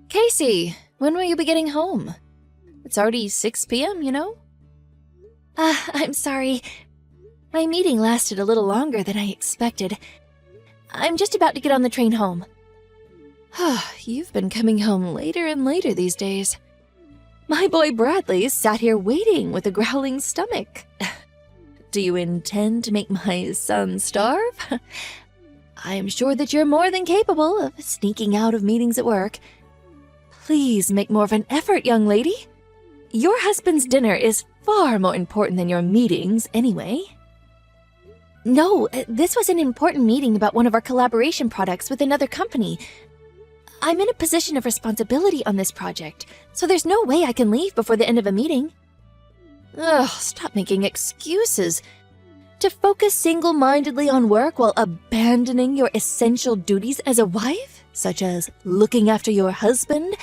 Casey, when will you be getting home? It's already 6 p.m., you know? I'm sorry. My meeting lasted a little longer than I expected. I'm just about to get on the train home. You've been coming home later and later these days. My boy Bradley sat here waiting with a growling stomach. Do you intend to make my son starve? I am sure that you're more than capable of sneaking out of meetings at work. Please make more of an effort, young lady. Your husband's dinner is far more important than your meetings, anyway. No, this was an important meeting about one of our collaboration products with another company. I'm in a position of responsibility on this project, so there's no way I can leave before the end of a meeting. Ugh, stop making excuses. To focus single-mindedly on work while abandoning your essential duties as a wife, such as looking after your husband,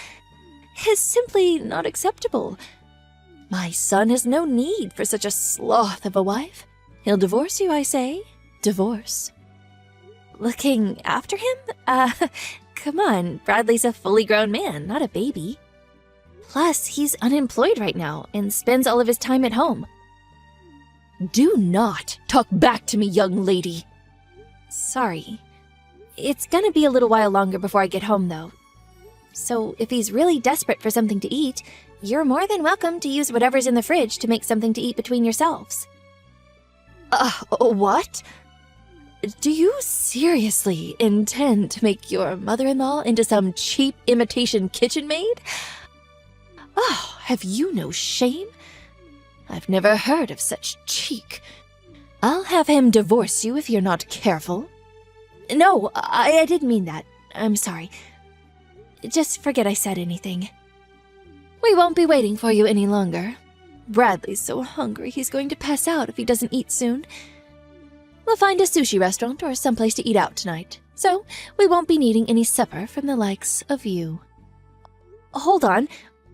is simply not acceptable. My son has no need for such a sloth of a wife. He'll divorce you, I say. Divorce. Looking after him? Come on, Bradley's a fully grown man, not a baby. Plus, he's unemployed right now and spends all of his time at home. Do not talk back to me, young lady. Sorry. It's gonna be a little while longer before I get home, though. So if he's really desperate for something to eat, you're more than welcome to use whatever's in the fridge to make something to eat between yourselves. What? Do you seriously intend to make your mother-in-law into some cheap imitation kitchen maid? Oh, have you no shame? I've never heard of such cheek. I'll have him divorce you if you're not careful. No, I didn't mean that. I'm sorry. Just forget I said anything. We won't be waiting for you any longer. Bradley's so hungry he's going to pass out if he doesn't eat soon. We'll find a sushi restaurant or someplace to eat out tonight, so we won't be needing any supper from the likes of you. Hold on.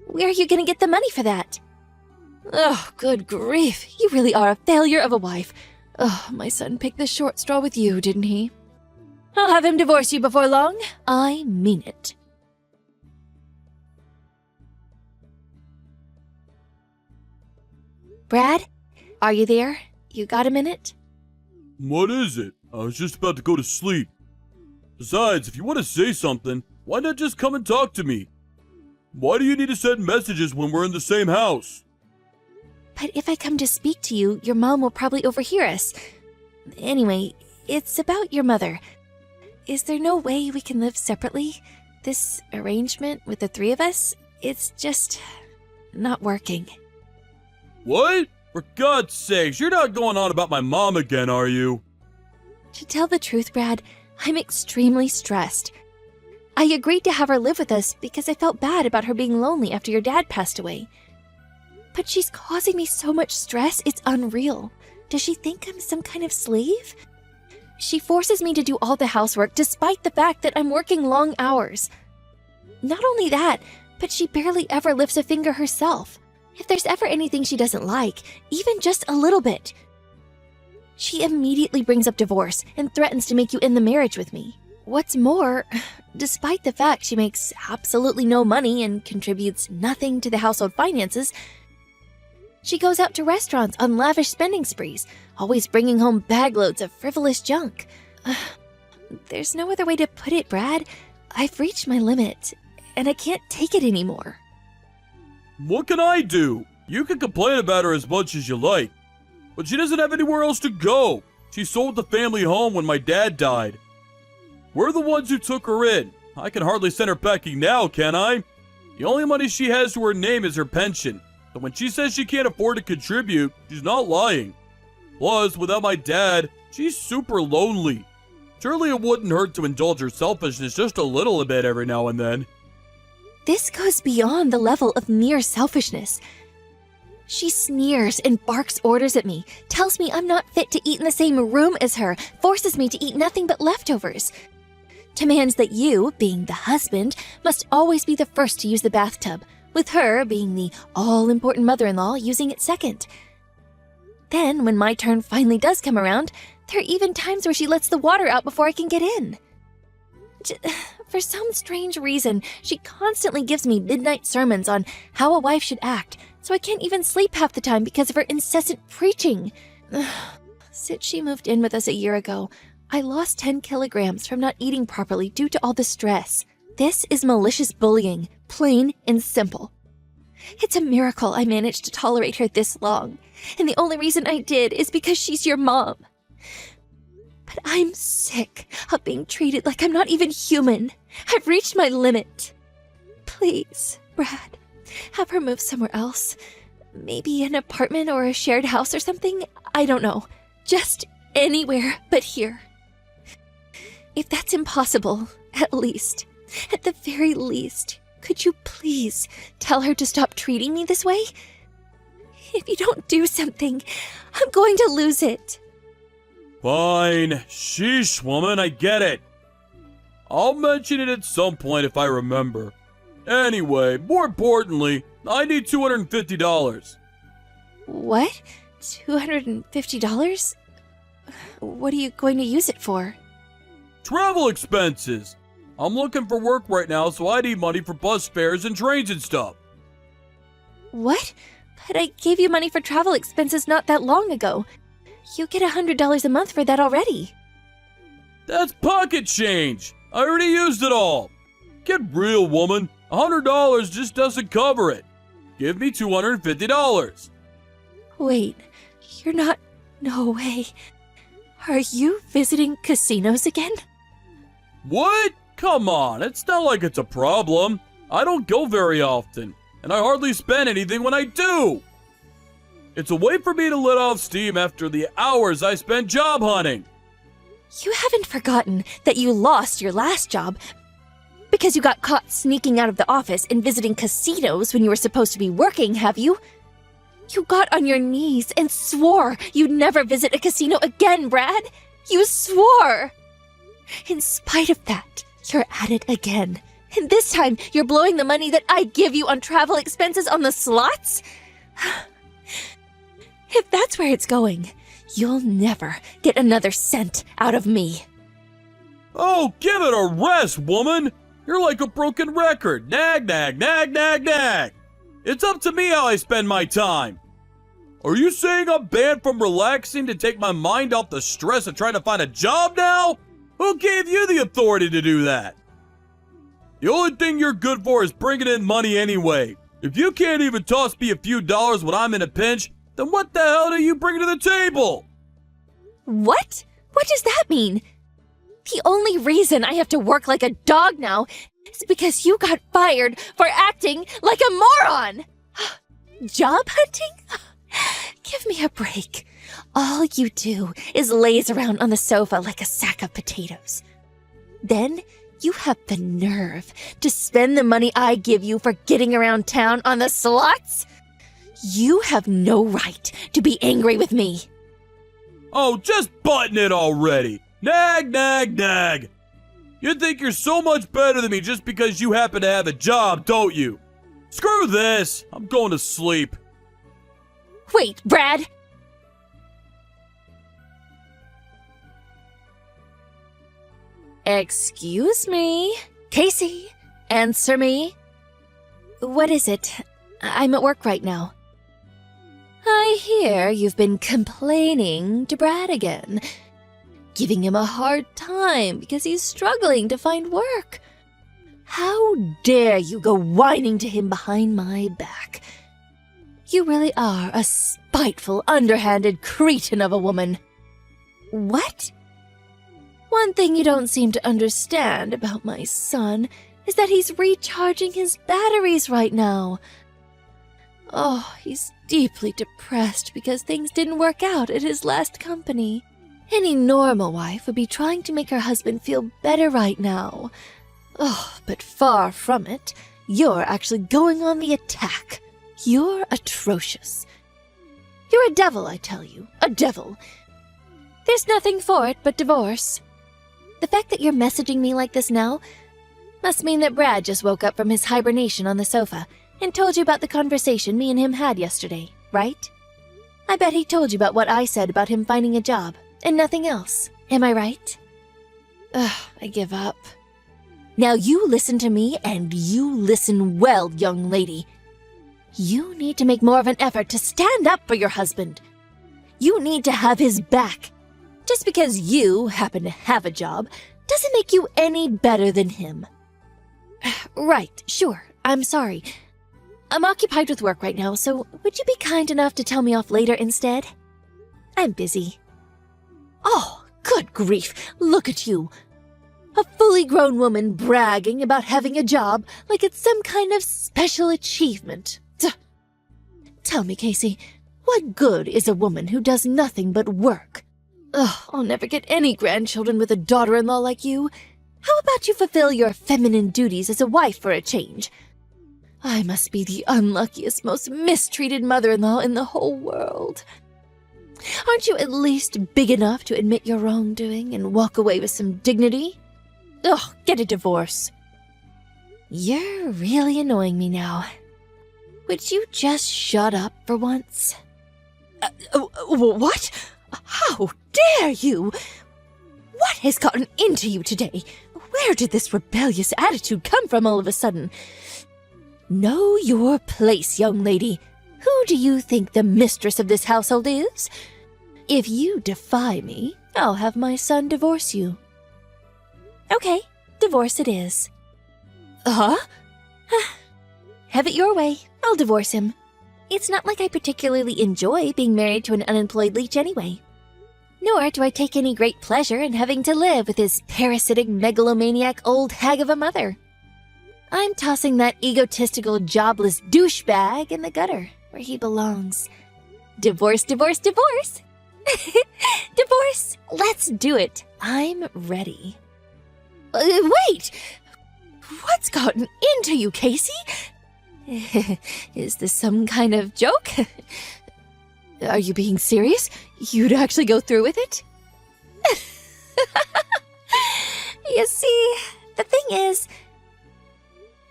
Where are you going to get the money for that? Oh, good grief. You really are a failure of a wife. Oh, my son picked the short straw with you, didn't he? I'll have him divorce you before long. I mean it. Brad, are you there? You got a minute? What is it? I was just about to go to sleep. Besides, if you want to say something, why not just come and talk to me? Why do you need to send messages when we're in the same house? But if I come to speak to you, your mom will probably overhear us. Anyway, it's about your mother. Is there no way we can live separately? This arrangement with the three of us, it's just not working. What? For God's sakes, you're not going on about my mom again, are you? To tell the truth, Brad, I'm extremely stressed. I agreed to have her live with us because I felt bad about her being lonely after your dad passed away. But she's causing me so much stress, it's unreal. Does she think I'm some kind of slave? She forces me to do all the housework despite the fact that I'm working long hours. Not only that, but she barely ever lifts a finger herself. If there's ever anything she doesn't like, even just a little bit, she immediately brings up divorce and threatens to make you end the marriage with me. What's more, despite the fact she makes absolutely no money and contributes nothing to the household finances, she goes out to restaurants on lavish spending sprees, always bringing home bagloads of frivolous junk. There's no other way to put it, Brad. I've reached my limit, and I can't take it anymore. What can I do? You can complain about her as much as you like, but she doesn't have anywhere else to go. She sold the family home when my dad died. We're the ones who took her in. I can hardly send her packing now, can I? The only money she has to her name is her pension. And when she says she can't afford to contribute, she's not lying. Plus, without my dad, she's super lonely. Surely it wouldn't hurt to indulge her selfishness just a little bit every now and then. This goes beyond the level of mere selfishness. She sneers and barks orders at me, tells me I'm not fit to eat in the same room as her, forces me to eat nothing but leftovers. Demands that you, being the husband, must always be the first to use the bathtub, with her being the all-important mother-in-law using it second. Then, when my turn finally does come around, there are even times where she lets the water out before I can get in. For some strange reason, she constantly gives me midnight sermons on how a wife should act, so I can't even sleep half the time because of her incessant preaching. Since she moved in with us a year ago, I lost 10 kilograms from not eating properly due to all the stress. This is malicious bullying, plain and simple. It's a miracle I managed to tolerate her this long, and the only reason I did is because she's your mom. But I'm sick of being treated like I'm not even human. I've reached my limit. Please, Brad, have her move somewhere else. Maybe an apartment or a shared house or something? I don't know. Just anywhere but here. If that's impossible, at the very least, could you please tell her to stop treating me this way? If you don't do something, I'm going to lose it. Fine. Sheesh, woman, I get it. I'll mention it at some point if I remember. Anyway, more importantly, I need $250. What? $250? What are you going to use it for? Travel expenses. I'm looking for work right now, so I need money for bus fares and trains and stuff. What? But I gave you money for travel expenses not that long ago. You get $100 a month for that already. That's pocket change. I already used it all. Get real, woman. $100 just doesn't cover it. Give me $250. Wait, you're not... No way. Are you visiting casinos again? What? Come on, it's not like it's a problem. I don't go very often, and I hardly spend anything when I do. It's a way for me to let off steam after the hours I spent job hunting. You haven't forgotten that you lost your last job because you got caught sneaking out of the office and visiting casinos when you were supposed to be working, have you? You got on your knees and swore you'd never visit a casino again, Brad. You swore. In spite of that, you're at it again. And this time, you're blowing the money that I give you on travel expenses on the slots? If that's where it's going, you'll never get another cent out of me. Oh, give it a rest, woman. You're like a broken record. Nag, nag, nag, nag, nag. It's up to me how I spend my time. Are you saying I'm banned from relaxing to take my mind off the stress of trying to find a job now? Who gave you the authority to do that? The only thing you're good for is bringing in money anyway. If you can't even toss me a few dollars when I'm in a pinch, then what the hell do you bring to the table? What? What does that mean? The only reason I have to work like a dog now is because you got fired for acting like a moron! Job hunting? Give me a break. All you do is laze around on the sofa like a sack of potatoes. Then you have the nerve to spend the money I give you for getting around town on the slots? You have no right to be angry with me. Oh, just button it already. Nag, nag, nag. You think you're so much better than me just because you happen to have a job, don't you? Screw this. I'm going to sleep. Wait, Brad! Excuse me? Casey, answer me. What is it? I'm at work right now. I hear you've been complaining to Brad again, giving him a hard time because he's struggling to find work. How dare you go whining to him behind my back? You really are a spiteful, underhanded cretin of a woman. What? One thing you don't seem to understand about my son is that he's recharging his batteries right now. Oh, he's deeply depressed because things didn't work out at his last company. Any normal wife would be trying to make her husband feel better right now. Oh, but far from it. You're actually going on the attack. You're atrocious. You're a devil, I tell you. A devil. There's nothing for it but divorce. The fact that you're messaging me like this now must mean that Brad just woke up from his hibernation on the sofa and told you about the conversation me and him had yesterday, right? I bet he told you about what I said about him finding a job and nothing else. Am I right? Ugh, I give up. Now you listen to me, and you listen well, young lady. You need to make more of an effort to stand up for your husband. You need to have his back. Just because you happen to have a job doesn't make you any better than him. Right, sure, I'm sorry. I'm occupied with work right now, so would you be kind enough to tell me off later instead? I'm busy. Oh, good grief, look at you. A fully grown woman bragging about having a job like it's some kind of special achievement. Tell me, Casey, what good is a woman who does nothing but work? Ugh, I'll never get any grandchildren with a daughter-in-law like you. How about you fulfill your feminine duties as a wife for a change? I must be the unluckiest, most mistreated mother-in-law in the whole world. Aren't you at least big enough to admit your wrongdoing and walk away with some dignity? Ugh, get a divorce. You're really annoying me now. Would you just shut up for once? What? How dare you? What has gotten into you today? Where did this rebellious attitude come from all of a sudden? Know your place, young lady. Who do you think the mistress of this household is? If you defy me, I'll have my son divorce you. Okay, divorce it is. Huh? Have it your way. I'll divorce him. It's not like I particularly enjoy being married to an unemployed leech anyway. Nor do I take any great pleasure in having to live with his parasitic megalomaniac old hag of a mother. I'm tossing that egotistical, jobless douchebag in the gutter, where he belongs. Divorce, divorce, divorce! Divorce! Let's do it. I'm ready. Wait! What's gotten into you, Casey? Is this some kind of joke? Are you being serious? You'd actually go through with it? You see, the thing is,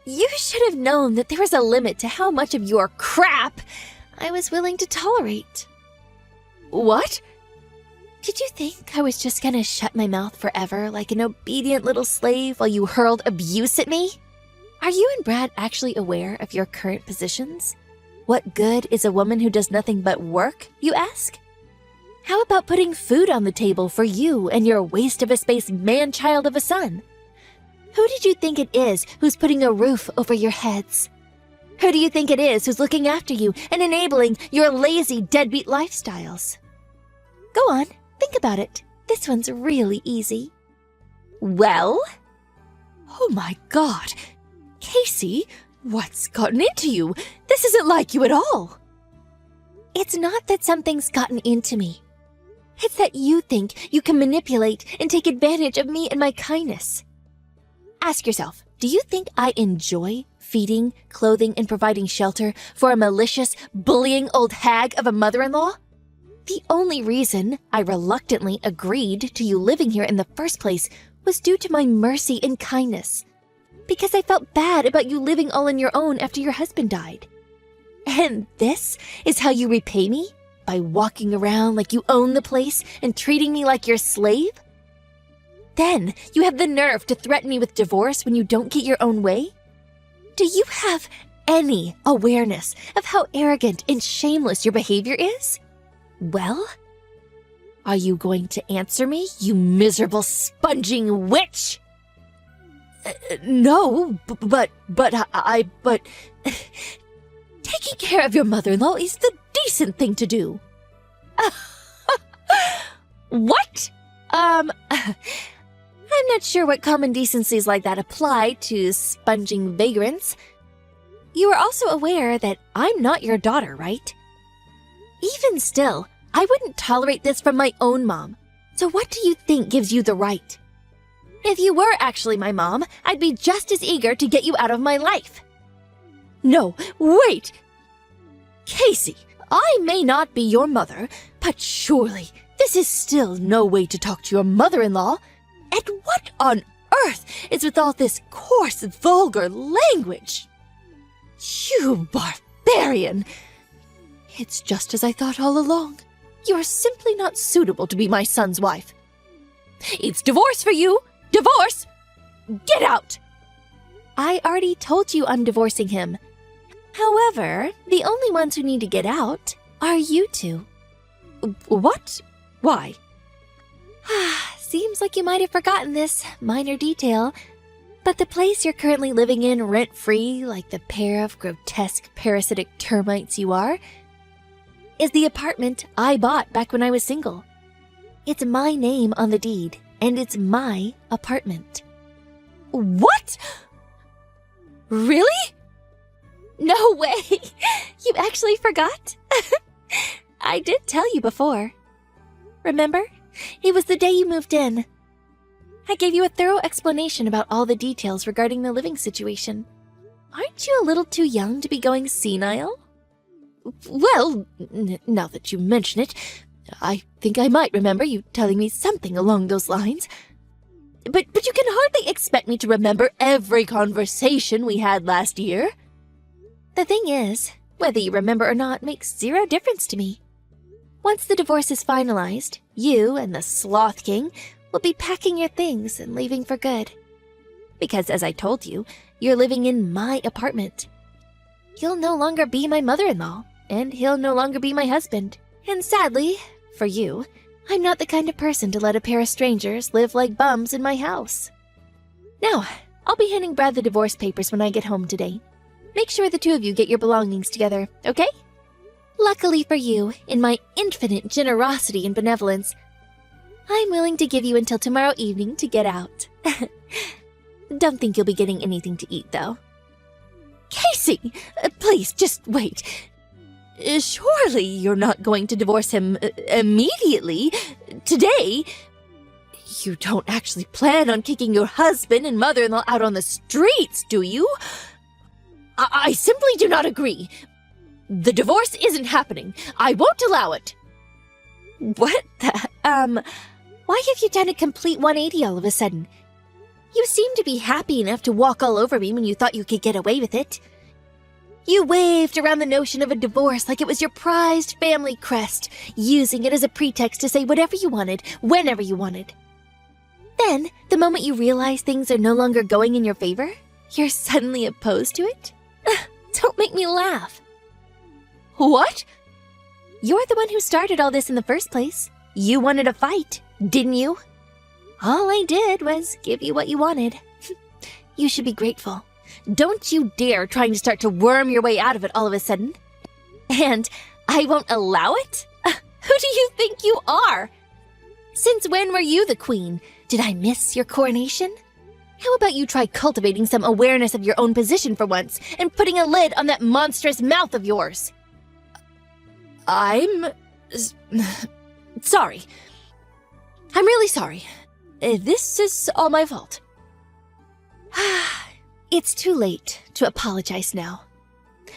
you should have known that there was a limit to how much of your crap I was willing to tolerate. What? Did you think I was just gonna shut my mouth forever like an obedient little slave while you hurled abuse at me? Are you and Brad actually aware of your current positions? What good is a woman who does nothing but work, you ask? How about putting food on the table for you and your waste-of-a-space man-child of a son? Who did you think it is who's putting a roof over your heads? Who do you think it is who's looking after you and enabling your lazy, deadbeat lifestyles? Go on, think about it. This one's really easy. Well? Oh my God! Casey, what's gotten into you? This isn't like you at all. It's not that something's gotten into me. It's that you think you can manipulate and take advantage of me and my kindness. Ask yourself, do you think I enjoy feeding, clothing, and providing shelter for a malicious, bullying old hag of a mother-in-law? The only reason I reluctantly agreed to you living here in the first place was due to my mercy and kindness. Because I felt bad about you living all on your own after your husband died. And this is how you repay me? By walking around like you own the place and treating me like your slave? Then you have the nerve to threaten me with divorce when you don't get your own way? Do you have any awareness of how arrogant and shameless your behavior is? Well, are you going to answer me, you miserable sponging witch? No, but taking care of your mother-in-law is the decent thing to do. What? I'm not sure what common decencies like that apply to sponging vagrants. You are also aware that I'm not your daughter, right? Even still, I wouldn't tolerate this from my own mom. So what do you think gives you the right? If you were actually my mom, I'd be just as eager to get you out of my life. No, wait! Casey, I may not be your mother, but surely this is still no way to talk to your mother-in-law. And what on earth is with all this coarse, vulgar language? You barbarian! It's just as I thought all along. You are simply not suitable to be my son's wife. It's divorce for you! Divorce! Get out! I already told you I'm divorcing him. However, the only ones who need to get out are you two. What? Why? Seems like you might have forgotten this minor detail, but the place you're currently living in rent-free, like the pair of grotesque parasitic termites you are, is the apartment I bought back when I was single. It's my name on the deed, and it's my apartment. What? Really? No way! You actually forgot? I did tell you before. Remember? It was the day you moved in. I gave you a thorough explanation about all the details regarding the living situation. Aren't you a little too young to be going senile? Well, now that you mention it, I think I might remember you telling me something along those lines. But you can hardly expect me to remember every conversation we had last year. The thing is, whether you remember or not makes zero difference to me. Once the divorce is finalized, you and the Sloth King will be packing your things and leaving for good. Because, as I told you, you're living in my apartment. You'll no longer be my mother-in-law, and he'll no longer be my husband. And sadly, for you, I'm not the kind of person to let a pair of strangers live like bums in my house. Now, I'll be handing Brad the divorce papers when I get home today. Make sure the two of you get your belongings together, okay? Luckily for you, in my infinite generosity and benevolence, I'm willing to give you until tomorrow evening to get out. Don't think you'll be getting anything to eat, though. Casey, please just wait. Surely you're not going to divorce him immediately, today. You don't actually plan on kicking your husband and mother-in-law out on the streets, do you? I simply do not agree. The divorce isn't happening. I won't allow it. What the, why have you done a complete 180 all of a sudden? You seemed to be happy enough to walk all over me when you thought you could get away with it. You waved around the notion of a divorce like it was your prized family crest, using it as a pretext to say whatever you wanted, whenever you wanted. Then, the moment you realize things are no longer going in your favor, you're suddenly opposed to it? Don't make me laugh. What? You're the one who started all this in the first place. You wanted a fight, didn't you? All I did was give you what you wanted. You should be grateful. Don't you dare trying to start to worm your way out of it all of a sudden. And I won't allow it? Who do you think you are? Since when were you the queen? Did I miss your coronation? How about you try cultivating some awareness of your own position for once and putting a lid on that monstrous mouth of yours? I'm sorry. I'm really sorry. This is all my fault. It's too late to apologize now.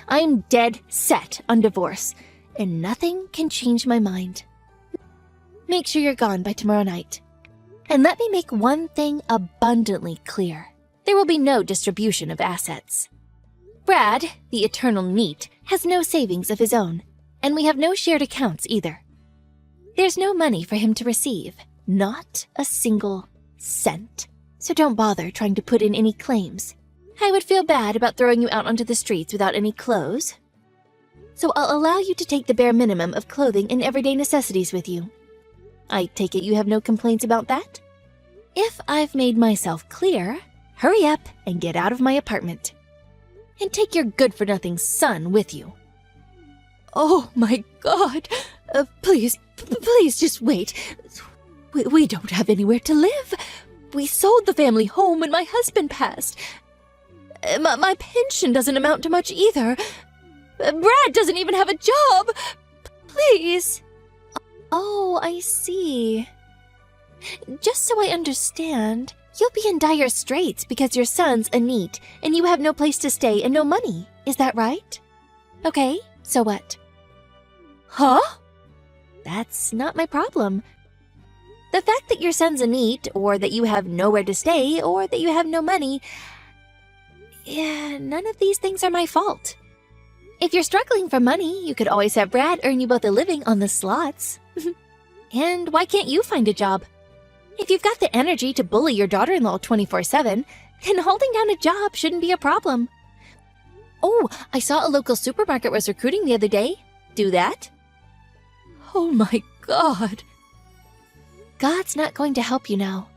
I'm dead set on divorce, and nothing can change my mind. Make sure you're gone by tomorrow night. And let me make one thing abundantly clear. There will be no distribution of assets. Brad, the eternal NEET, has no savings of his own, and we have no shared accounts either. There's no money for him to receive, not a single cent. So don't bother trying to put in any claims. I would feel bad about throwing you out onto the streets without any clothes. So I'll allow you to take the bare minimum of clothing and everyday necessities with you. I take it you have no complaints about that? If I've made myself clear, hurry up and get out of my apartment. And take your good-for-nothing son with you. Oh my God. Please just wait. We don't have anywhere to live. We sold the family home when my husband passed. My pension doesn't amount to much either. Brad doesn't even have a job. Please. Oh, I see. Just so I understand, you'll be in dire straits because your son's a NEET and you have no place to stay and no money. Is that right? Okay, so what? Huh? That's not my problem. The fact that your son's a NEET, or that you have nowhere to stay, or that you have no money, none of these things are my fault. If you're struggling for money, you could always have Brad earn you both a living on the slots. And why can't you find a job? If you've got the energy to bully your daughter-in-law 24/7, then holding down a job shouldn't be a problem. Oh, I saw a local supermarket was recruiting the other day. Do that? Oh my God. God's not going to help you now.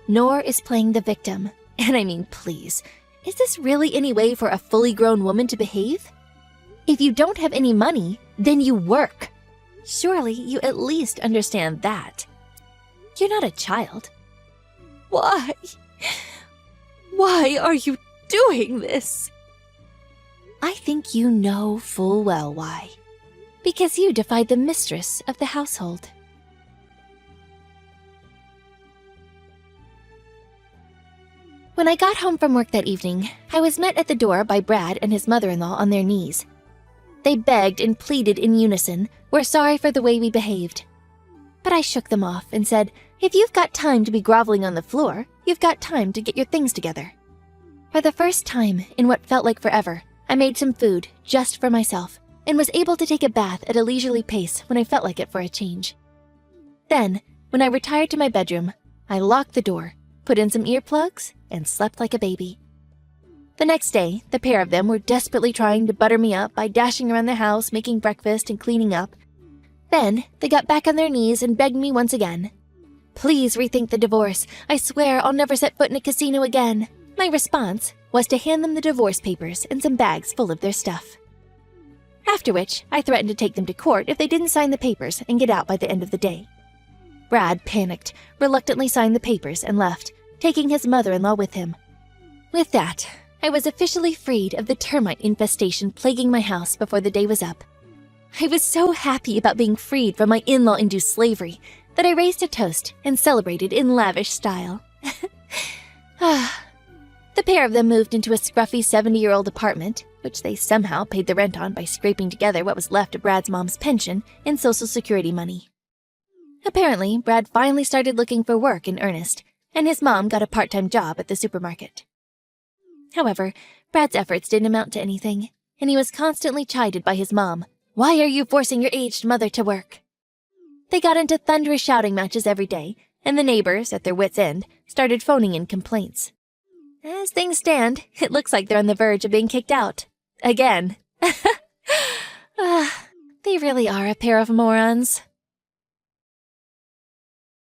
Nor is playing the victim. And I mean, please, is this really any way for a fully grown woman to behave? If you don't have any money, then you work. Surely you at least understand that. You're not a child. Why? Why are you doing this? I think you know full well why. Because you defied the mistress of the household. When I got home from work that evening, I was met at the door by Brad and his mother-in-law on their knees. They begged and pleaded in unison, we're sorry for the way we behaved. But I shook them off and said, if you've got time to be groveling on the floor, you've got time to get your things together. For the first time in what felt like forever, I made some food just for myself and was able to take a bath at a leisurely pace when I felt like it for a change. Then, when I retired to my bedroom, I locked the door, put in some earplugs, and slept like a baby. The next day, the pair of them were desperately trying to butter me up by dashing around the house, making breakfast, and cleaning up. Then, they got back on their knees and begged me once again. Please rethink the divorce. I swear I'll never set foot in a casino again. My response was to hand them the divorce papers and some bags full of their stuff. After which, I threatened to take them to court if they didn't sign the papers and get out by the end of the day. Brad panicked, reluctantly signed the papers, and left, taking his mother-in-law with him. With that, I was officially freed of the termite infestation plaguing my house before the day was up. I was so happy about being freed from my in-law-induced slavery that I raised a toast and celebrated in lavish style. The pair of them moved into a scruffy 70-year-old apartment, which they somehow paid the rent on by scraping together what was left of Brad's mom's pension and Social Security money. Apparently, Brad finally started looking for work in earnest, and his mom got a part-time job at the supermarket. However, Brad's efforts didn't amount to anything, and he was constantly chided by his mom. Why are you forcing your aged mother to work? They got into thunderous shouting matches every day, and the neighbors, at their wits' end, started phoning in complaints. As things stand, it looks like they're on the verge of being kicked out. Again. They really are a pair of morons.